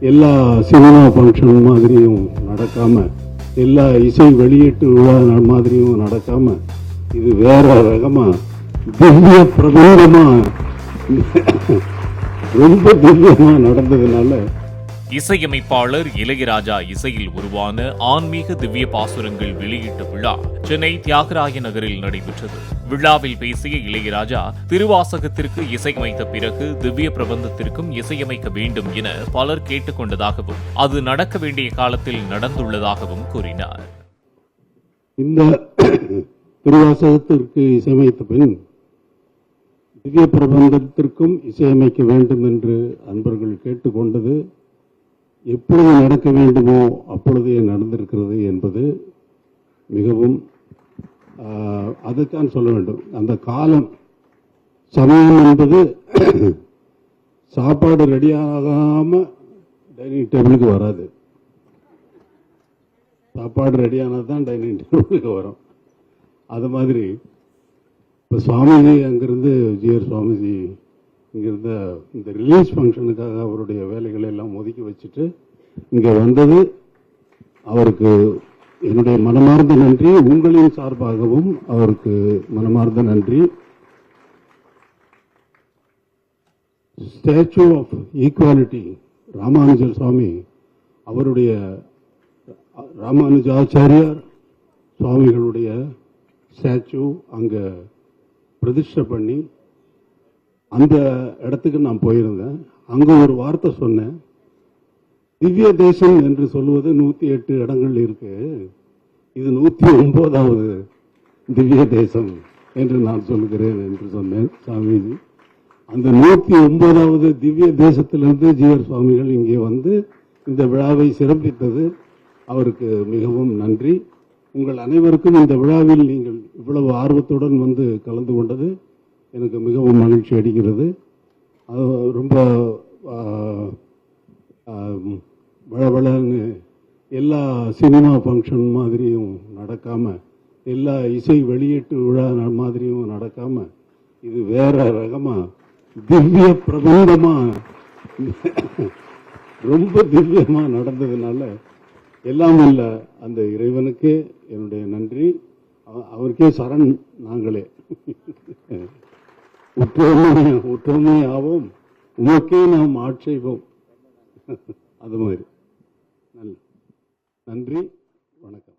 எல்லா cinema function மாதிரியும் நடக்காம, எல்லா இசை வெளியீட்டு விழா மாதிரியும் நடக்காம, இது வேற ரகமா திவ்ய பிரபந்தமா ரொம்ப திவ்யமா நடந்ததுனால இசையமைப்பாளர் இளையராஜா இசையில் உருவான ஆன்மீக திவ்ய பாசுரங்கள் வெளியீட்டு விழா சென்னை தியாகராய நகரில் நடைபெற்றது. விழாவில் பேசிய இளையராஜா, திருவாசகத்திற்கு இசையமைத்த பிறகு திவ்ய பிரபந்தத்திற்கும் இசையமைக்க வேண்டும் என பலர் கேட்டுக்கொண்டதாகவும், அது நடக்க வேண்டிய காலத்தில் நடந்துள்ளதாகவும் கூறினார். இந்த திருவாசகத்திற்கு இசையமைத்த பின் திவ்ய பிரபந்தத்திற்கும் இசையமைக்க வேண்டும் என்று அன்பர்கள் கேட்டுக்கொண்டது எப்பொழுது நடக்க வேண்டுமோ அப்பொழுதே நடந்திருக்கிறது என்பது மிகவும் அதுதான் சொல்ல வேண்டும். அந்த காலம் சமயம் என்பது சாப்பாடு ரெடியாகாம டைனிங் டேபிளுக்கு வராது. சாப்பாடு ரெடியானது தான் டைனிங் டேபிளுக்கு வரும். அது மாதிரி இப்போ சுவாமிஜி அங்கிருந்து ஜிஆர் சுவாமிஜி இங்கிருந்த இந்த ரிலீஸ் ஃபங்க்ஷனுக்காக அவருடைய வேலைகளை எல்லாம் ஒதுக்கி வச்சுட்டு இங்கே வந்தது அவருக்கு என்னுடைய மனமார்ந்த நன்றி. உங்களின் சார்பாகவும் அவருக்கு மனமார்ந்த நன்றி. ஸ்டாச்சு ஆஃப் ஈக்குவாலிட்டி ராமானுஜர் சுவாமி, அவருடைய ராமானுஜாச்சாரியார் சுவாமிகளுடைய ஸ்டாச்சு அங்கே பிரதிஷ்டை பண்ணி அந்த இடத்துக்கு நான் போயிருந்தேன். அங்கே ஒரு வார்த்தை சொன்னேன், திவ்ய தேசம் என்று சொல்வது 108 இடங்கள் இருக்கு, இது 109வது திவ்ய தேசம் என்று நான் சொல்கிறேன் என்று சொன்னேன் சாமிஜி. அந்த 109வது திவ்ய தேசத்திலிருந்து ஜிஆர் சுவாமிகள் இங்கே வந்து இந்த விழாவை சிறப்பித்தது அவருக்கு மிகவும் நன்றி. உங்கள் அனைவருக்கும் இந்த விழாவில் நீங்கள் இவ்வளவு ஆர்வத்துடன் வந்து கலந்து கொண்டது எனக்கு மிகவும் மகிழ்ச்சி அளிக்கிறது. அது ரொம்ப வளவளன்னு எல்லா சினிமா ஃபங்க்ஷன் மாதிரியும் நடக்காம, எல்லா இசை வெளியீட்டு விழா மாதிரியும் நடக்காம, இது வேற ரகமா திவ்ய பிரபந்தமா ரொம்ப திவ்யமா நடந்ததுனால எல்லாம் இல்ல அந்த இறைவனுக்கே என்னுடைய நன்றி. அவருக்கே சரண் நாங்களே. உற்றோமே ஆவோம், உமக்கே நாம் ஆட்சேபம். அது மாதிரி நன்றி, வணக்கம்.